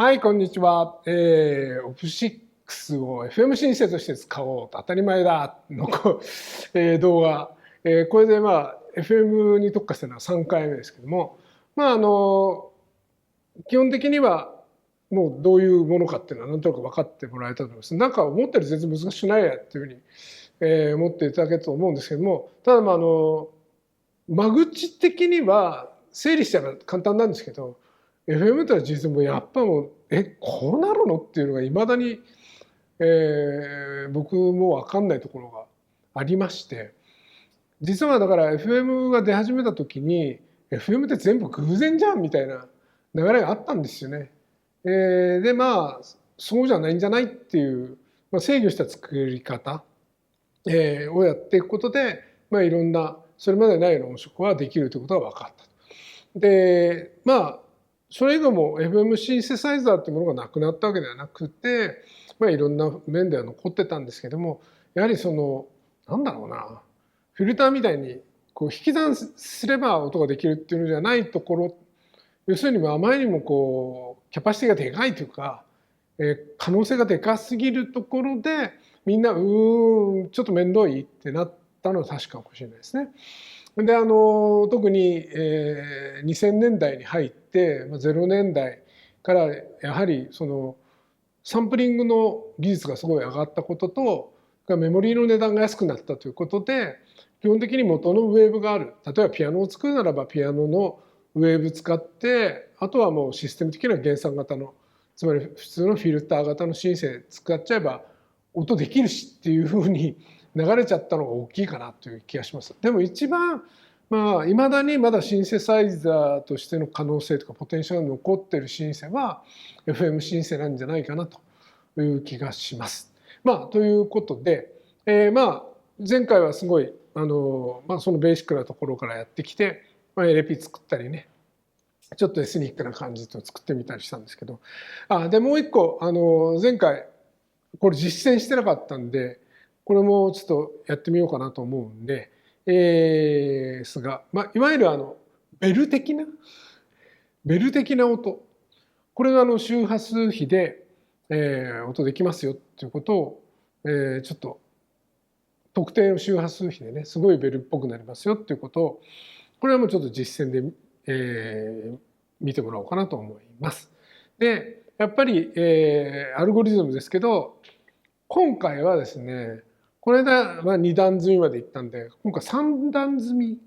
はい、こんにちは。オプシックスを FM シンセとして使おうと当たり前だの動画。これでFM に特化したのは3回目ですけども、基本的にはもうどういうものかっていうのはなんとなく分かってもらえたと思います。なんか思ったより全然難しくないやっていうふうに、思っていただけると思うんですけども、ただ間口的には整理したら簡単なんですけど、FM とは実はもうやっぱもうこうなるのっていうのがいまだに、僕も分かんないところがありまして、実はだから FM が出始めた時に FM って全部偶然じゃんみたいな流れがあったんですよね。でそうじゃないんじゃないっていう、制御した作り方、をやっていくことで、いろんなそれまでないような音色はできるということが分かった。でそれ以後も FM シンセサイザーっていうものがなくなったわけではなくて、いろんな面では残ってたんですけども、やはりなんだろうな、フィルターみたいにこう引き算すれば音ができるっていうのじゃないところ、要するにあまりにもキャパシティがでかいというか、可能性がでかすぎるところでみんなちょっと面倒いってなったのは確かかもしれないですね。で特に、2000年代に入って0年代からやはりサンプリングの技術がすごい上がったこととメモリーの値段が安くなったということで、基本的に元のウェーブがある、例えばピアノを作るならばピアノのウェーブ使って、あとはもうシステム的な減産型の、つまり普通のフィルター型のシンセ使っちゃえば音できるしっていうふうに流れちゃったのが大きいかなという気がします。でも一番いまだにまだシンセサイザーとしての可能性とかポテンシャルが残ってるシンセは FM シンセなんじゃないかなという気がします。ということで、前回はすごいそのベーシックなところからやってきて、エレピ作ったりね、ちょっとエスニックな感じと作ってみたりしたんですけど、でもう一個前回これ実践してなかったんで、これもちょっとやってみようかなと思うんで、ですが、いわゆるベル的な音、これが周波数比で、音できますよっていうことを、ちょっと特定の周波数比でね、すごいベルっぽくなりますよっていうことを、これはもうちょっと実践で、見てもらおうかなと思います。でやっぱり、アルゴリズムですけど、今回はですね、これで2段積みまでいったんで、今回3段積み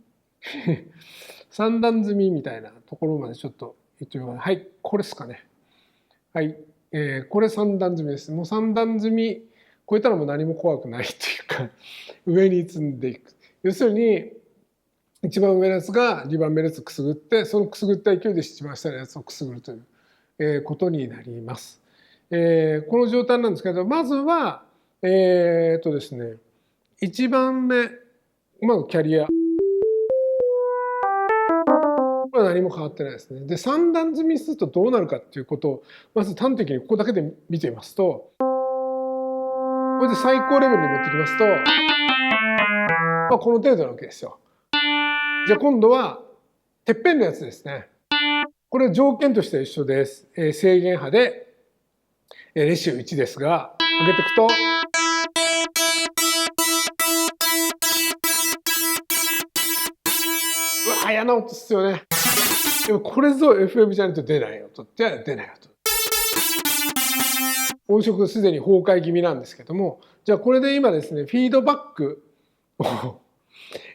3段積みみたいなところまでちょっと言ってみます。はい、これですかね。はい、これ3段積みです。もう3段積み超えたらもう何も怖くないというか、上に積んでいく。要するに一番上のやつが2番目のやつをくすぐって、そのくすぐった勢いで一番下のやつをくすぐるということになります。この状態なんですけど、まずはですね、1番目、キャリア。これは何も変わってないですね。で、3段積みするとどうなるかっていうことを、まず端的にここだけで見てみますと、これで最高レベルに持ってきますと、この程度なわけですよ。じゃあ今度は、てっぺんのやつですね。これ条件としては一緒です。制限波で、レシオ1ですが、上げていくと、嫌な音ですよね。でもこれぞ FM じゃないと出ない音って出ない音。音色すでに崩壊気味なんですけども、じゃあこれで今ですね、フィードバックを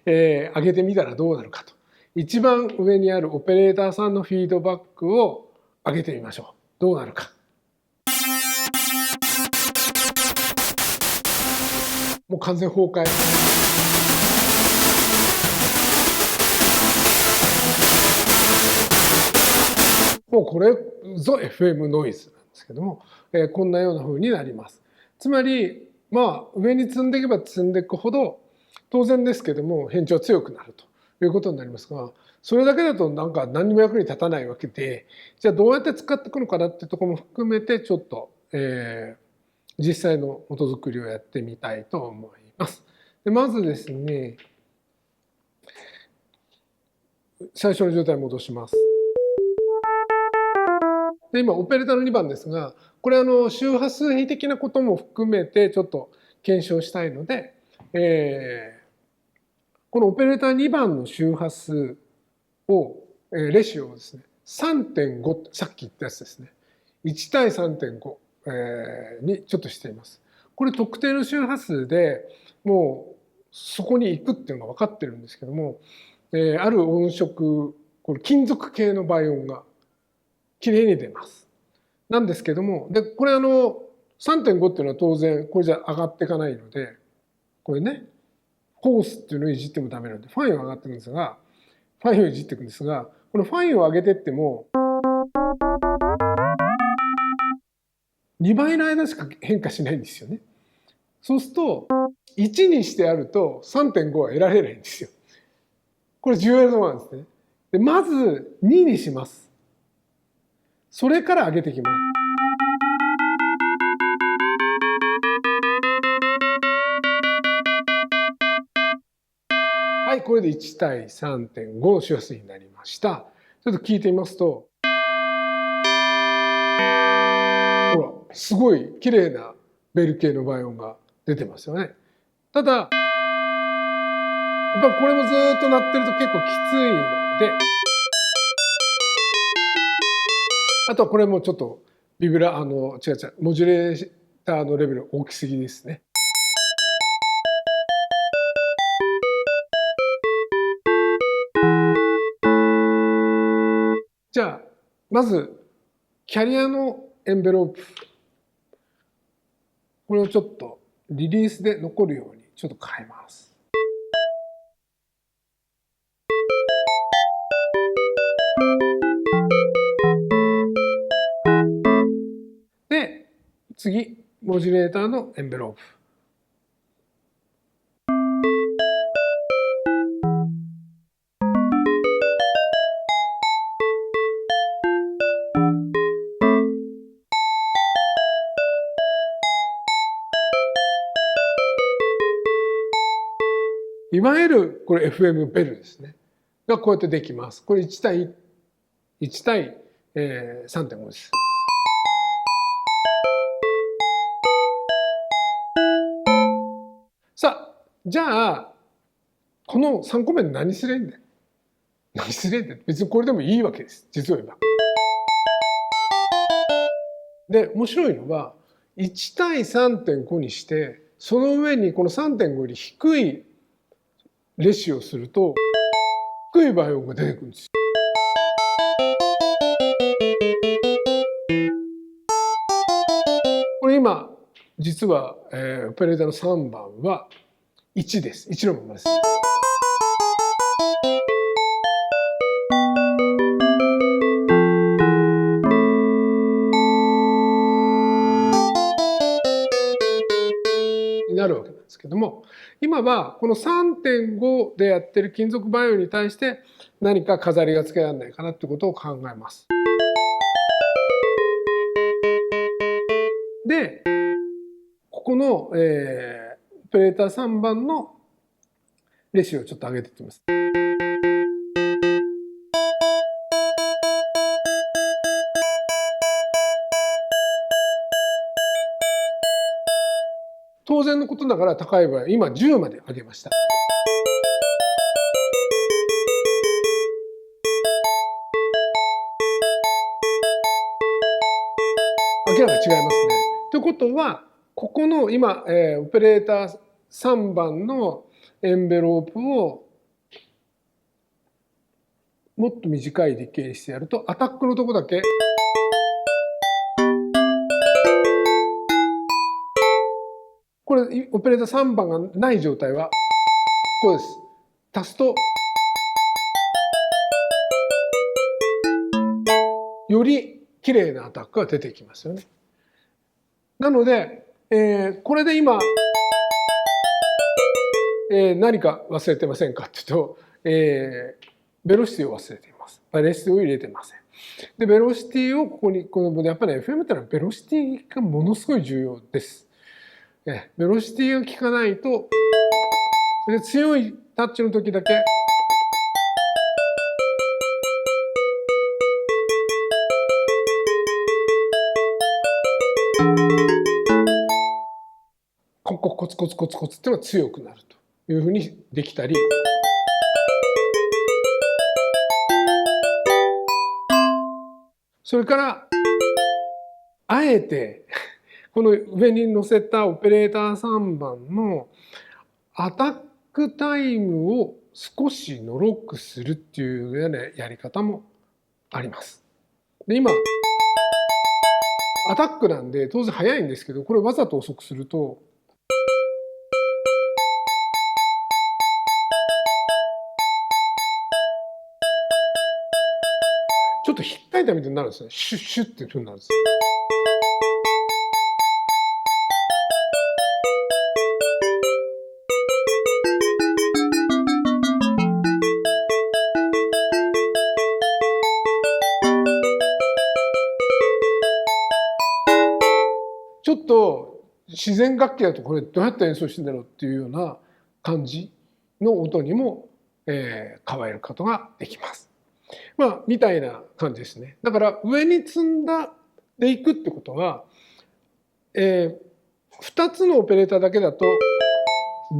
上げてみたらどうなるかと。一番上にあるオペレーターさんのフィードバックを上げてみましょう。どうなるか。もう完全崩壊。もうこれぞ FM ノイズなんですけども、こんなような風になります。つまり上に積んでいけば積んでいくほど当然ですけども変調は強くなるということになりますが、それだけだとなんか何にも役に立たないわけで、じゃあどうやって使っていくのかなっていうところも含めてちょっと、実際の音作りをやってみたいと思います。でまずですね、最初の状態に戻します。で、今、オペレーターの2番ですが、これ周波数比的なことも含めてちょっと検証したいので、このオペレーター2番の周波数を、レシオをですね、3.5、さっき言ったやつですね。1対3.5、にちょっとしています。これ特定の周波数でもうそこに行くっていうのが分かってるんですけども、ある音色、これ金属系の倍音がきれいに出ます。なんですけども、で、これ3.5 っていうのは当然これじゃ上がっていかないので、これね、フォースっていうのをいじってもダメなので、ファインは上がっていくんですが、ファインをいじっていくんですが、このファインを上げていっても、2倍の間しか変化しないんですよね。そうすると、1にしてあると 3.5 は得られないんですよ。これ重要なところなんですね。で、まず2にします。それから上げていきます。はい、これで1対 3.5 の周波数になりました。ちょっと聞いてみますと、ほら、すごい綺麗なベル系の倍音が出てますよね。ただ、やっぱこれもずっと鳴ってると結構きついので、あとはこれもちょっとビブラ、違う違う、モジュレーターのレベル大きすぎですね。じゃあ、まず、キャリアのエンベロープ。これをちょっとリリースで残るようにちょっと変えます。で、次、モジュレーターのエンベロープ。いわゆるこれ FM ベルですね。がこうやってできます。これ1対1対、3.5 です。さあ、じゃあ、この3個目で何すれんねん。何すれんねん。別にこれでもいいわけです。実を言えば。で、面白いのは、1対 3.5 にして、その上にこの 3.5 より低いレシをすると、低い倍音が出てくるんですよ。これ今、実は、オペレーターの3番は1です。1のままです。になるわけなんですけども、今はこの 3.5 でやってる金属バイオに対して何か飾りがつけられないかなってことを考えます。で、ここの、オペレーター3番のレシオをちょっと上げていってみます。当然のことながら高い場合、今10まで上げました。明らかに違いますね。ということは、ここの今、オペレーター3番のエンベロープをもっと短いディケイにしてやると、アタックのとこだけこれオペレーター3番がない状態はこうです。足すとより綺麗なアタックが出てきますよね。なので、これで今、何か忘れてませんかっていうと、ベロシティを忘れています。ベロシティを入れてません。で、ベロシティをここに、やっぱり、ね、FM ってのはベロシティがものすごい重要です。ベロシティが効かないと、で強いタッチの時だけ、コツコツコツコツっていうのが強くなるというふうにできたり、それからあえてこの上に載せたオペレーター3番のアタックタイムを少しのろくするっていうようなやり方もあります。で、今アタックなんで当然速いんですけど、これわざと遅くするとちょっとひっかいたみたいになるんですね。シュッシュッっていう風になるんですよ。ちょっと自然楽器だとこれどうやって演奏してんだろうっていうような感じの音にも、変えることができます。まあみたいな感じですね。だから上に積んだでいくってことは、2つのオペレーターだけだと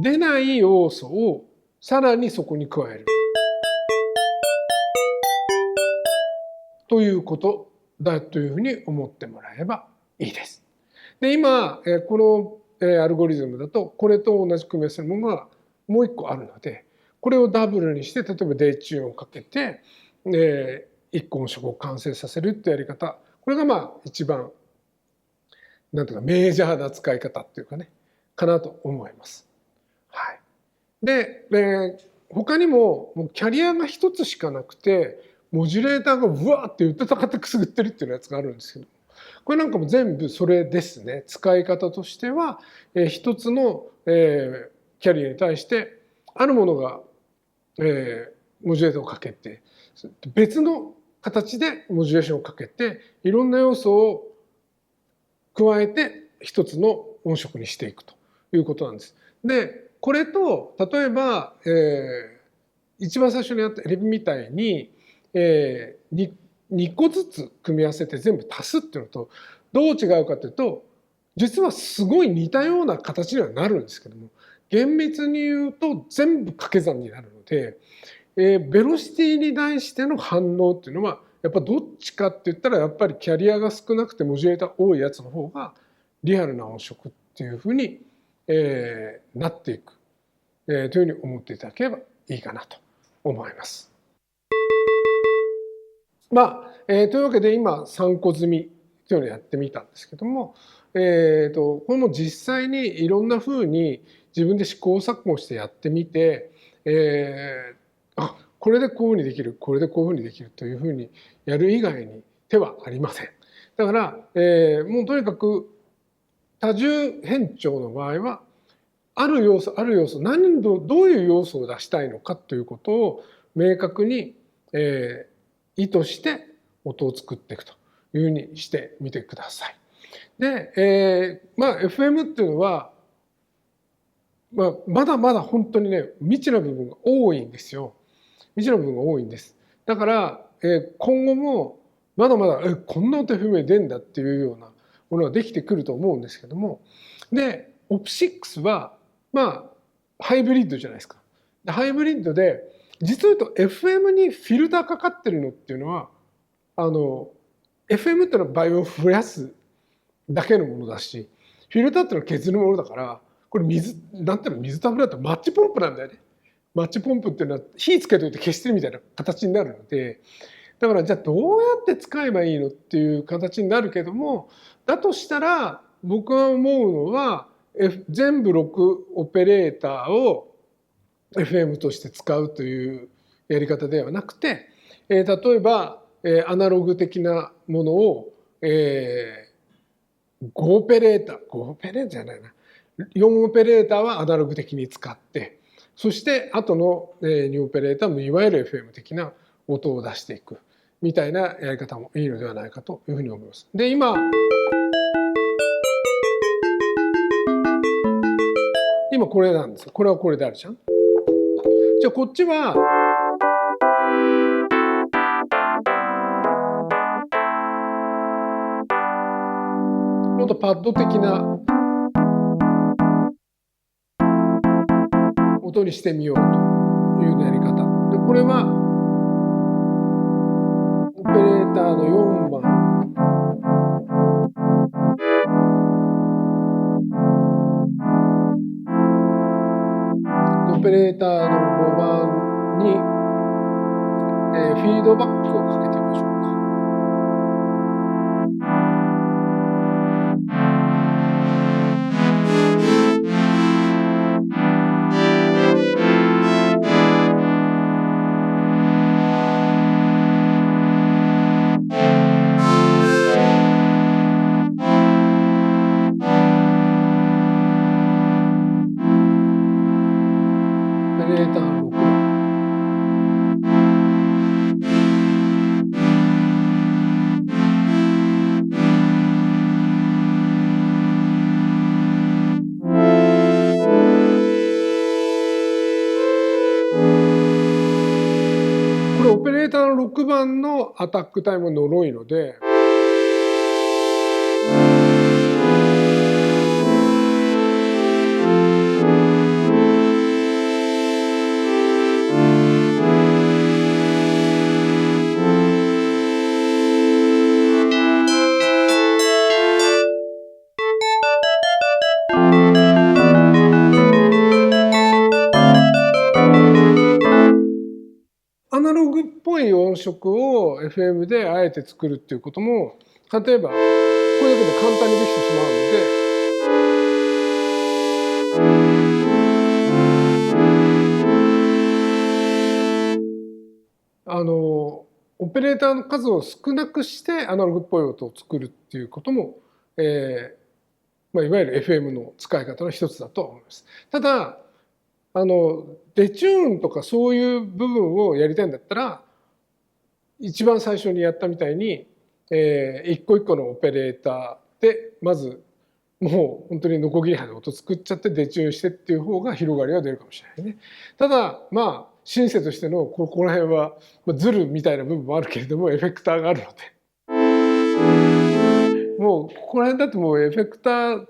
出ない要素をさらにそこに加えるということだというふうに思ってもらえばいいです。で今このアルゴリズムだとこれと同じ組み合わせのものがもう一個あるので、これをダブルにして例えば D チューンをかけて一個音色を完成させるってやり方、これがまあ一番なんていうかメジャーな使い方っていうかねかなと思います。はい。で、他にもうキャリアが一つしかなくてモジュレーターがうわーって言ってたかってくすぐってるっていうやつがあるんですけど、これなんかも全部それですね。使い方としては一つのキャリアに対してあるものがモジュレーターをかけて別の形でモジュレーションをかけていろんな要素を加えて一つの音色にしていくということなんです。でこれと例えば、一番最初にやったエレビみたいに、2個ずつ組み合わせて全部足すっていうのとどう違うかというと、実はすごい似たような形にはなるんですけども、厳密に言うと全部掛け算になるので、ベロシティに対しての反応っていうのはやっぱどっちかって言ったらやっぱりキャリアが少なくてモジュレーター多いやつの方がリアルな音色っていうふうに、なっていく、というふうに思っていただければいいかなと思います。まあ、というわけで今3個積みというのをやってみたんですけども、これも実際にいろんなふうに自分で試行錯誤してやってみて、あ、これでこういうふうにできる、これでこういうふうにできるというふうにやる以外に手はありません。だから、もうとにかく多重変調の場合はある要素どういう要素を出したいのかということを明確に、意図して音を作っていくというふうにしてみてください。で、まあ FM っていうのは、まだまだ本当にね未知な部分が多いんですよ。未知な部分が多いんです。だから、今後もまだまだこんな音 FM に出んだっていうようなものができてくると思うんですけども、でオプ6はまあハイブリッドじゃないですか。ハイブリッドで実を言うと FM にフィルターかかってるのっていうのはFM っていうのは倍音を増やすだけのものだし、フィルターっていうのは削るものだから、これなんていうの、水と油だとマッチポンプなんだよね。マッチポンプっていうのは火つけといて消してるみたいな形になるので、だからじゃあどうやって使えばいいのっていう形になるけども、だとしたら僕が思うのは、全部6オペレーターを FM として使うというやり方ではなくて、例えばアナログ的なものを、5オペレーターじゃないな、4オペレーターはアナログ的に使って、そして後の2オペレーターもいわゆる FM 的な音を出していくみたいなやり方もいいのではないかというふうに思います。で今これなんですよ。これはこれであるじゃん。じゃあこっちはもとパッド的な音にしてみようというようなやり方で、これはオペレーターの4番オペレーターの5番に、フィードバックをかけてみましょうか。オペレーター6番。これオペレーターの6番のアタックタイムの呪いので、アナログっぽい音色を FM であえて作るっていうことも、例えばこれだけで簡単にできてしまうので、オペレーターの数を少なくしてアナログっぽい音を作るっていうことも、いわゆる FM の使い方の一つだと思います。ただデチューンとかそういう部分をやりたいんだったら、一番最初にやったみたいに、一個一個のオペレーターでまずもう本当にノコギリ刃で音作っちゃってデチューンしてっていう方が広がりは出るかもしれないね。ただまあシンセとしてのこの辺はズルみたいな部分もあるけれども、エフェクターがあるので、もうここら辺だってもうエフェクター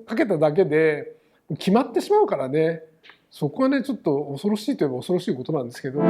かけただけで決まってしまうからね。そこはねちょっと恐ろしいといえば恐ろしいことなんですけど。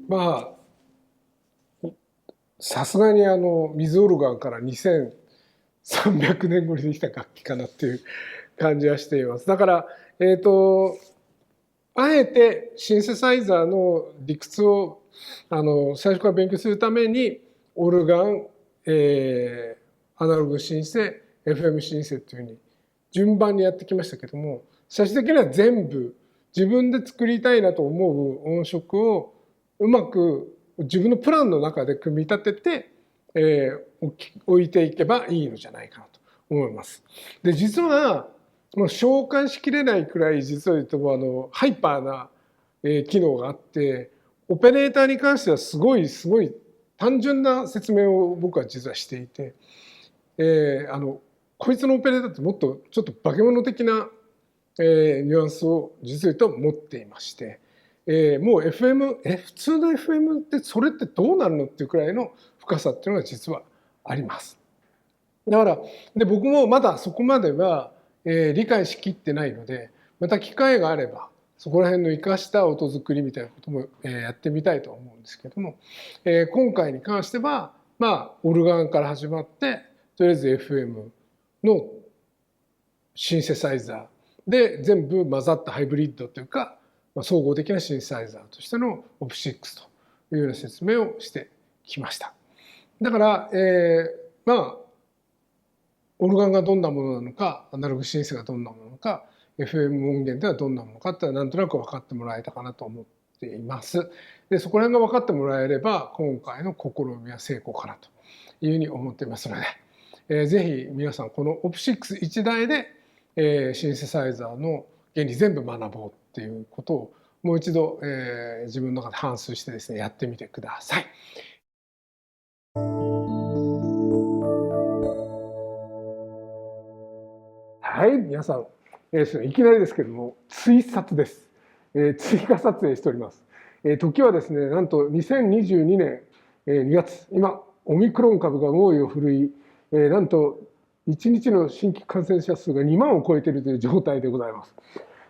まあさすがに水オルガンから2300年後にできた楽器かなっていう感じはしています。だからあえてシンセサイザーの理屈を最初から勉強するためにオルガン、アナログシンセ、FM シンセっていうふうに順番にやってきましたけども、最終的には全部自分で作りたいなと思う音色をうまく自分のプランの中で組み立てて、置いていけばいいのじゃないかなと思います。で実はもう紹介しきれないくらい実を言うとハイパーな機能があって、オペレーターに関してはすごい単純な説明を僕は実はしていて、こいつのオペレーターってもっとちょっと化け物的なニュアンスを実を言うと持っていまして、もう 普通の FM ってそれってどうなるのっていうくらいの深さっていうのが実はあります。だから僕もまだそこまでは理解しきってないので、また機会があればそこら辺の生かした音作りみたいなこともやってみたいと思うんですけども、今回に関してはオルガンから始まってとりあえず FM のシンセサイザーで全部混ざったハイブリッドというか総合的なシンセサイザーとしてのオプ6というような説明をしてきました。だから、オルガンがどんなものなのか、アナログシンセがどんなものなのか、FM 音源ではどんなものかってなんとなく分かってもらえたかなと思っています。で、そこら辺が分かってもらえれば、今回の試みは成功かなというふうに思っていますので、ぜひ皆さんこのオプ6一台で、シンセサイザーの原理全部学ぼうっていうことをもう一度、自分の中で反芻してですね、やってみてください。はい、皆さん、いきなりですけれども、追撮です。追加撮影しております。時はですね、なんと2022年2月、今、オミクロン株が猛威を振るい、なんと1日の新規感染者数が2万を超えているという状態でございます。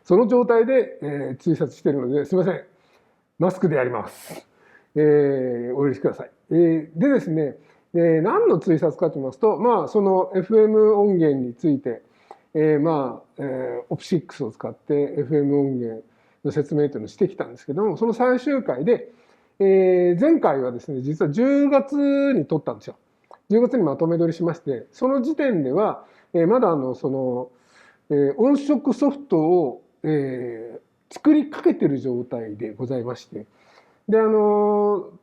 その状態で、追撮しているので、すみません、マスクでやります。お許しください。でですね、何の追撮かと言いますと、その FM 音源について、オプ6を使って FM 音源の説明というのをしてきたんですけども、その最終回で、前回はですね、実は10月に撮ったんですよ。10月にまとめ撮りしまして、その時点では、まだその、音色ソフトを、作りかけている状態でございまして、で、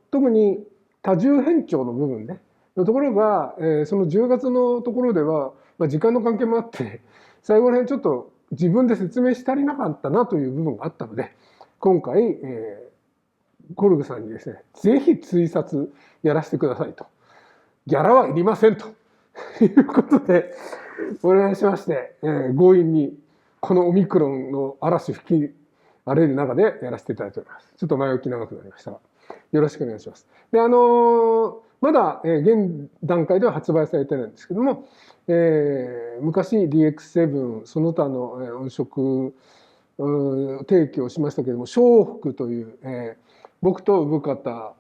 特に多重変調の部分ね、のところが、その10月のところでは、時間の関係もあって、最後ら辺ちょっと自分で説明し足りなかったなという部分があったので、今回、コルグさんにですね、ぜひ追撮やらせてくださいと。ギャラはいりませんということで、お願いしまして、強引にこのオミクロンの嵐吹き荒れる中でやらせていただいております。ちょっと前置き長くなりましたが、よろしくお願いします。で、まだ現段階では発売されてないんですけども、昔 DX7 その他の音色提供しましたけれども、笑福という、僕と生方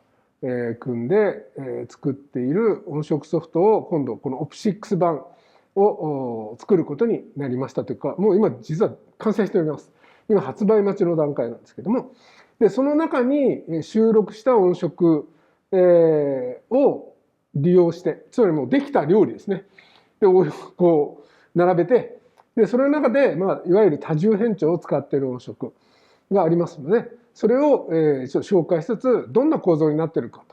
組んで作っている音色ソフトを今度この OP6 版を作ることになりましたというか、もう今実は完成しております。今発売待ちの段階なんですけども、でその中に収録した音色を利用して、つまりもうできた料理ですね。でこう並べて、でそれの中で、いわゆる多重変調を使っている音色がありますので、それをちょっと紹介しつつ、どんな構造になっているか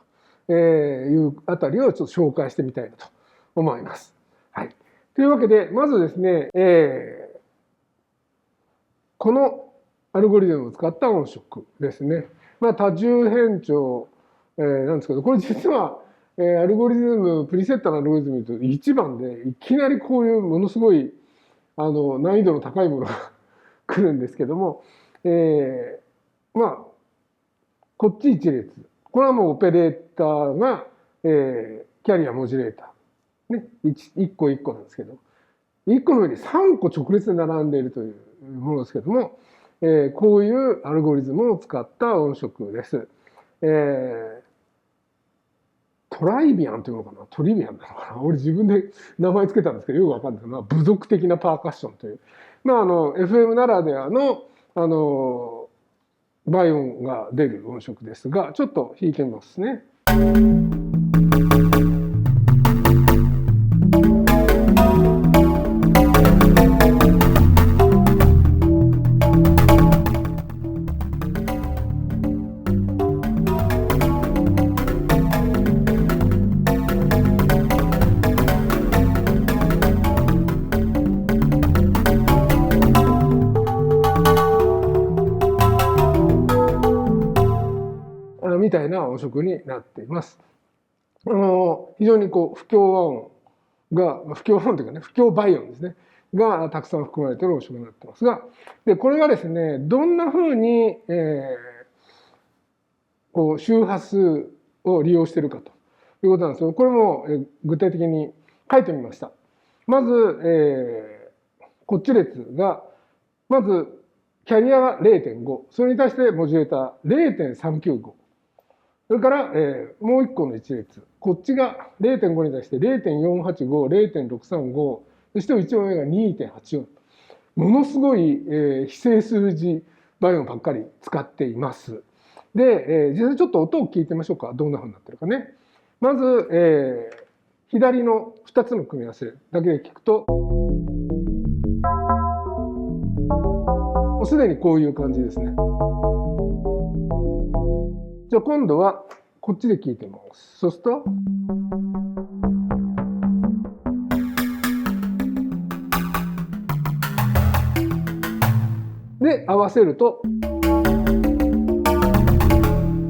というあたりをちょっと紹介してみたいなと思います。はい。というわけで、まずですね、このアルゴリズムを使った音色ですね。多重変調なんですけど、これ実はアルゴリズム、プリセットのアルゴリズムと1番で、いきなりこういうものすごい難易度の高いものが来るんですけども、こっち1列。これはもうオペレーターが、キャリアモジュレーター。ね、1個1個なんですけど、1個の上に3個直列で並んでいるというものですけども、こういうアルゴリズムを使った音色です。トライビアンというのかな、トリビアンなのかな、俺自分で名前つけたんですけど、よくわかんないのは、部族的なパーカッションという、FM ならではの、バイオンが出る音色ですが、ちょっと弾いてみますね。みたいな音色になっています。非常にこう不協和音が、不協和音というかね、不協バイオンですね、がたくさん含まれている音色になっていますが、でこれがですね、どんなふうに、こう周波数を利用しているかということなんですけど、これも具体的に書いてみました。まず、こっち列が、まずキャリアが 0.5、それに対してモジュレーター 0.395。それから、もう一個の一列。こっちが 0.5 に対して 0.485、0.635、そして内側が 2.84。ものすごい、非正数字バイオンばっかり使っています。で、実際ちょっと音を聞いてみましょうか。どんな風になってるかね。まず、左の2つの組み合わせだけで聞くと、もうすでにこういう感じですね。じゃあ今度はこっちで聞いてみます。そうすると、で、合わせると、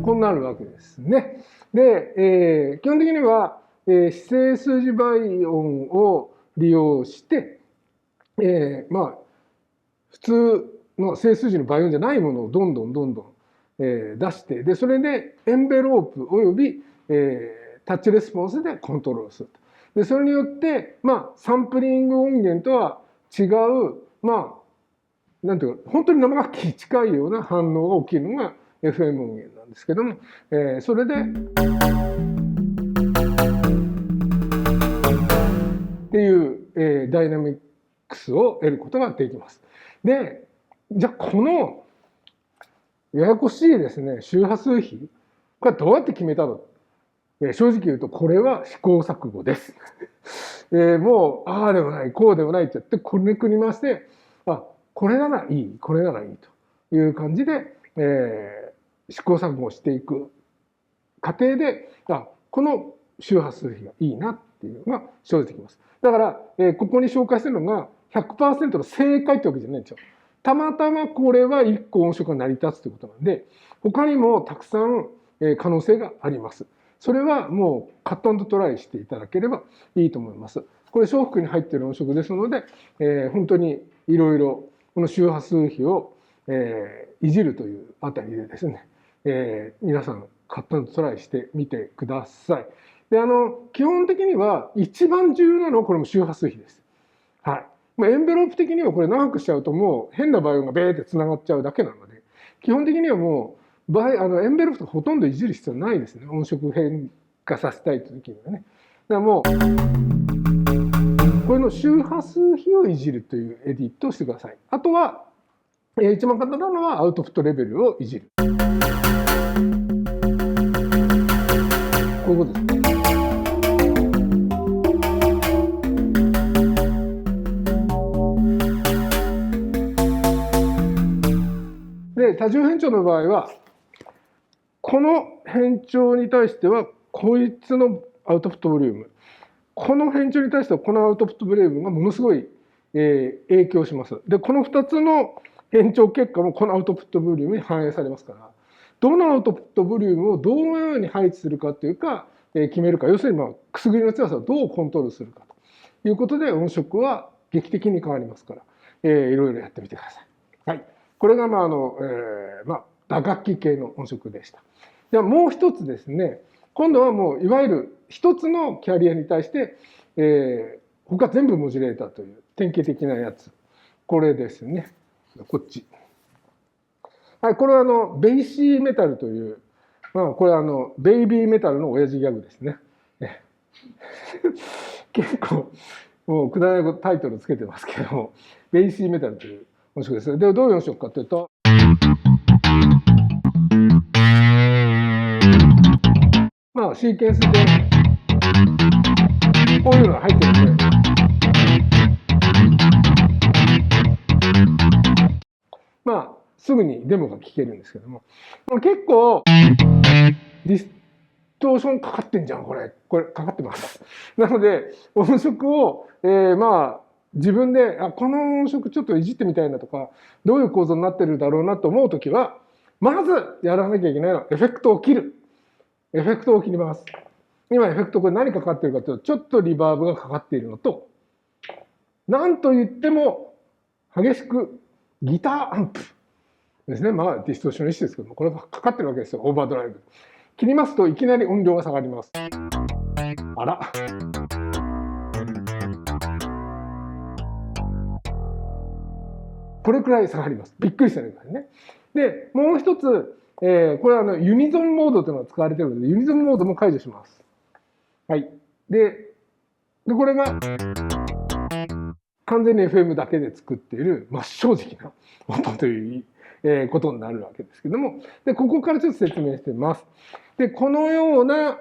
こうなるわけですね。で、基本的には、非正数字倍音を利用して、まあ、普通の整数字の倍音じゃないものをどんどん出して、で、それでエンベロープおよび、タッチレスポンスでコントロールする。で、それによって、まあ、サンプリング音源とは違う、まあ、なんていうか、本当に生楽器に近いような反応が起きるのが FM 音源なんですけども、それで、っていう、ダイナミクスを得ることができます。で、じゃあこのややこしいですね、周波数比、これはどうやって決めたの？正直言うと、これは試行錯誤です。もう、ああでもない、こうでもないって言って、これくり回して、あ、これならいい、これならいいという感じで、試行錯誤していく過程で、あ、この周波数比がいいなっていうのが生じてきます。だから、ここに紹介してるのが 100% の正解ってわけじゃないんですよ。たまたまこれは1個音色が成り立つということなんで、他にもたくさん可能性があります。それはもうカット&トライしていただければいいと思います。これ、小福に入っている音色ですので、本当にいろいろこの周波数比を、いじるというあたりでですね、皆さんカット&トライしてみてください。で、基本的には一番重要なのはこれも周波数比です。はい。まあ、エンベロープ的にはこれ長くしちゃうともう変なバイオンがベーってつながっちゃうだけなので、基本的にはもうエンベロープとほとんどいじる必要ないですね。音色変化させたいという時にはね。だからもう、これの周波数比をいじるというエディットをしてください。あとは、一番簡単なのはアウトプットレベルをいじる。こういうことですね。で、多重変調の場合は、この変調に対しては、こいつのアウトプットボリューム。この変調に対しては、このアウトプットボリュームがものすごい、影響します。で、この2つの変調結果もこのアウトプットボリュームに反映されますから、どのアウトプットボリュームをどのように配置するかというか、決めるか、要するに、くすぐりの強さをどうコントロールするかということで、音色は劇的に変わりますから、いろいろやってみてください。はい。これが、打楽器系の音色でした。ではもう一つですね、今度はもういわゆる一つのキャリアに対して、他全部モジュレーターという典型的なやつ。これですね。こっち。はい、これはベイシーメタルという、これはベイビーメタルの親父ギャグですね。結構、もうくだらないタイトルつけてますけども、ベイシーメタルという音色です。で、どういう音色かというと、シーケンスで、こういうのが入ってるんで、すぐにデモが聴けるんですけども、結構、ディストーションかかってんじゃん、これかかってます。なので、音色を、自分で、この音色ちょっといじってみたいなとか、どういう構造になってるだろうなと思うときは、まずやらなきゃいけないのは、エフェクトを切る。エフェクトを切ります。今、エフェクトこれ何かかってるかというと、ちょっとリバーブがかかっているのと、なんと言っても、激しくギターアンプですね。ディストーションの一種ですけども、これがかかってるわけですよ、オーバードライブ。切りますといきなり音量が下がります。あら。これくらい下がります。びっくりしてないからね。で、もう一つ、これはユニゾンモードというのが使われているので、ユニゾンモードも解除します。はい。で、これが完全に FM だけで作っている真正直な音ということになるわけですけども、で、ここからちょっと説明してみます。で、このような、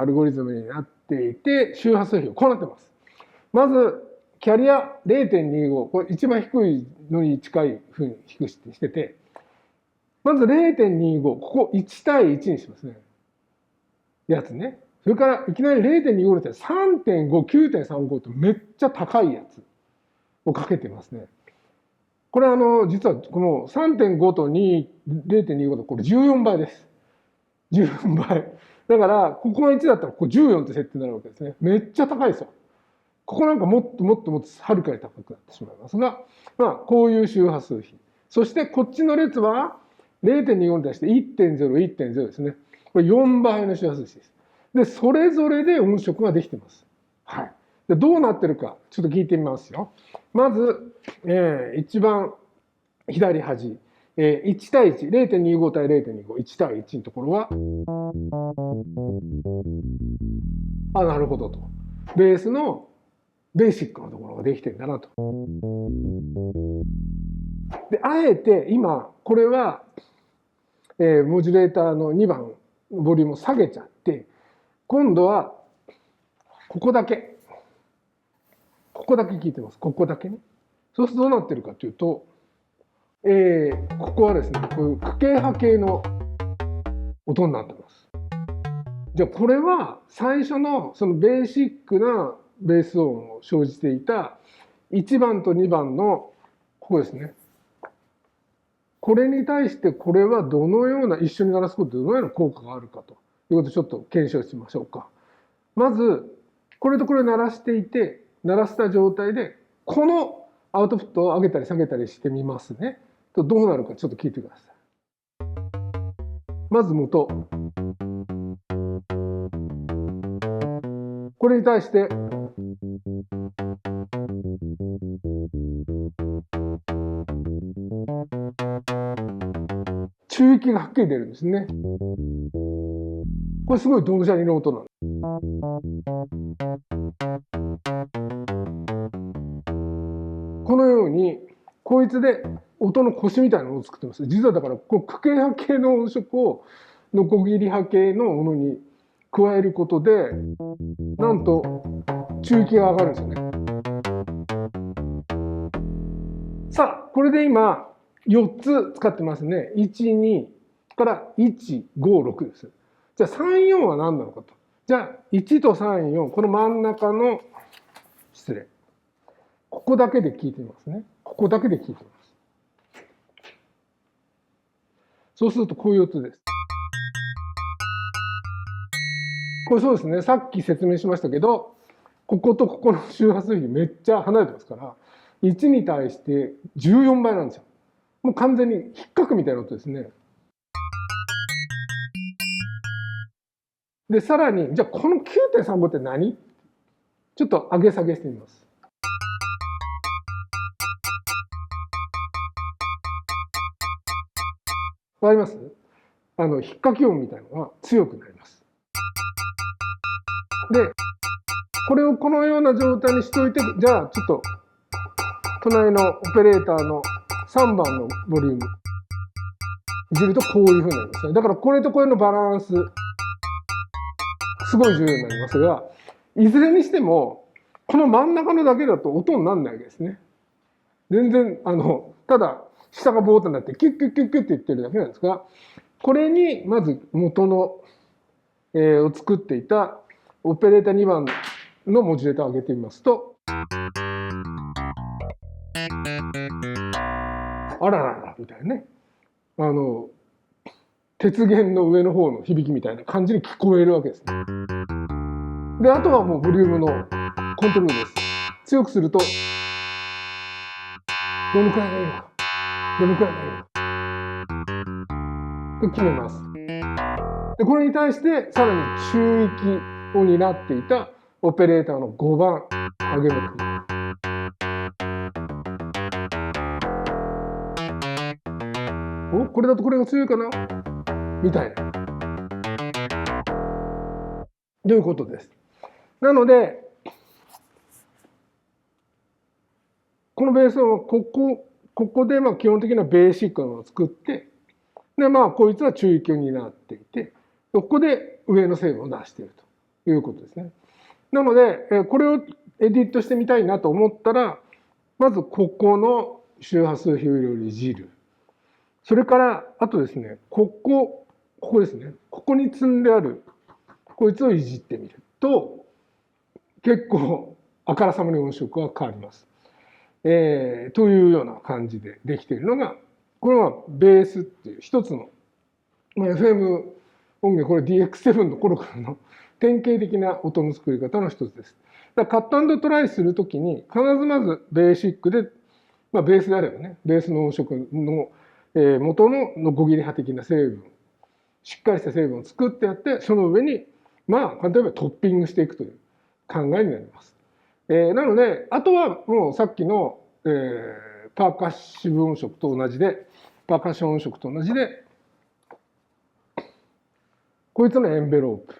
アルゴリズムになっていて、周波数比はこうなってます。まず、キャリア 0.25、これ一番低いのに近いふうに低くしてて、まず 0.25、ここ1対1にしますね。やつね。それからいきなり 0.25 って3.5、9.35 とめっちゃ高いやつをかけてますね。これ実はこの 3.5 と 0.25 とこれ14倍です。14倍。だから、ここが1だったらここ14って設定になるわけですね。めっちゃ高いですよ。ここなんかもっとはるかに高くなってしまいますが、まあ、こういう周波数比。そしてこっちの列は 0.25 に対して 1.0、1.0 ですね。これ4倍の周波数比です。で、それぞれで音色ができています。はい。で、どうなってるか、ちょっと聞いてみますよ。まず、一番左端。1対1、0.25 対 0.25、1対1のところは、なるほどと。ベースのベーシックなところができてるんだなと。で、あえて今、これは、モジュレーターの2番、ボリュームを下げちゃって、今度は、ここだけ聞いてます。ここだけね。そうするとどうなってるかというと、ここはですね、こういう区形波形の音になってます。じゃあこれは最初のそのベーシックなベース音を生じていた1番と2番のここですね。これに対してこれはどのような、一緒に鳴らすことでどのような効果があるかということをちょっと検証しましょうか。まず、これとこれを鳴らしていて、鳴らした状態で、このアウトプットを上げたり下げたりしてみますね。とどうなるかちょっと聞いてください。まず元。これに対して、中域がはっきり出るんですね。これすごいドンシャリの音なの。このように、こいつで音の腰みたいなのを作ってます。実はだから、この区形波形の音色をノコギリ波形のものに加えることで、なんと中域が上がるんですよね。さあ、これで今、4つ使ってますね。1、2から1、5、6です。じゃあ3、4は何なのかと。じゃあ1と3、4、この真ん中の、失礼。ここだけで聞いてみますね。ここだけで聞いてみます。そうするとこういう音です。これそうですね。さっき説明しましたけど、こことここの周波数比めっちゃ離れてますから、1に対して14倍なんですよ。もう完全に引っかくみたいな音ですね。で、さらに、じゃあこの 9.35 って何？ちょっと上げ下げしてみます。わかります？引っかき音みたいなのが強くなります。で、これをこのような状態にしておいて、じゃあちょっと、隣のオペレーターの3番のボリューム、いじるとこういうふうになりますね。だからこれとこれのバランス、すごい重要になりますが、いずれにしても、この真ん中のだけだと音にならないわけですね。全然、ただ、下がボーっとなって、キュッキュッキュッキュッって言ってるだけなんですが、これに、まず元の、を作っていたオペレーター2番のモジュレーターを上げてみますと、あららら、みたいなね。鉄弦の上の方の響きみたいな感じに聞こえるわけですね。で、あとはもうボリュームのコントロールです。強くすると、どのくらいがいいのか。どのくらいがいいのか。と決めます。で、これに対して、さらに中域を担っていたオペレーターの5番、上げます。お、これだとこれが強いかなみたいな。ということです。なので、このベースをここで基本的なベーシックなのを作って、で、こいつは中級になっていて、ここで上の成分を出しているということですね。なので、これをエディットしてみたいなと思ったら、まずここの周波数比をいじる。それから、あとですね、ここですね。ここに積んである、こいつをいじってみると、結構あからさまに音色が変わります。というような感じでできているのが、これはベースっていう一つの、FM 音源、これ DX7 の頃からの典型的な音の作り方の一つです。だからカット&トライするときに、必ずまずベーシックで、ベースであればね、ベースの音色の元のノコギリ刃的な成分、しっかりした成分を作ってやって、その上に、例えばトッピングしていくという考えになります。なので、あとはもうさっきの、パーカッシブ音色と同じで、パーカッション音色と同じで、こいつのエンベロープ、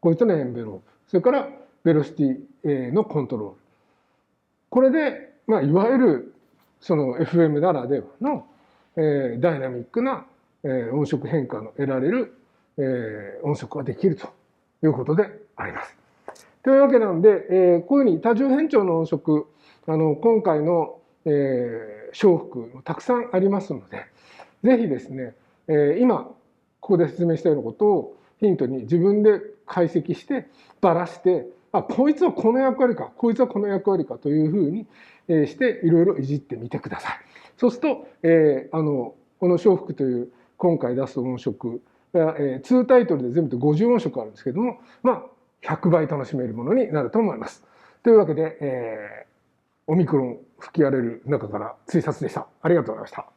こいつのエンベロープ、それからベロシティのコントロール。これで、いわゆるその FM ならではのダイナミックな音色変化の得られる音色ができるということであります。というわけなんで、こういうふうに多重変調の音色、今回の小幅たくさんありますので、ぜひですね、今ここで説明したようなことをヒントに自分で解析してばらして、こいつはこの役割か、こいつはこの役割かというふうにしていろいろいじってみてください。そうすると、この小幅という今回出す音色が、2タイトルで全部で50音色あるんですけども、100倍楽しめるものになると思います。というわけで、オミクロン吹き荒れる中から追察でした。ありがとうございました。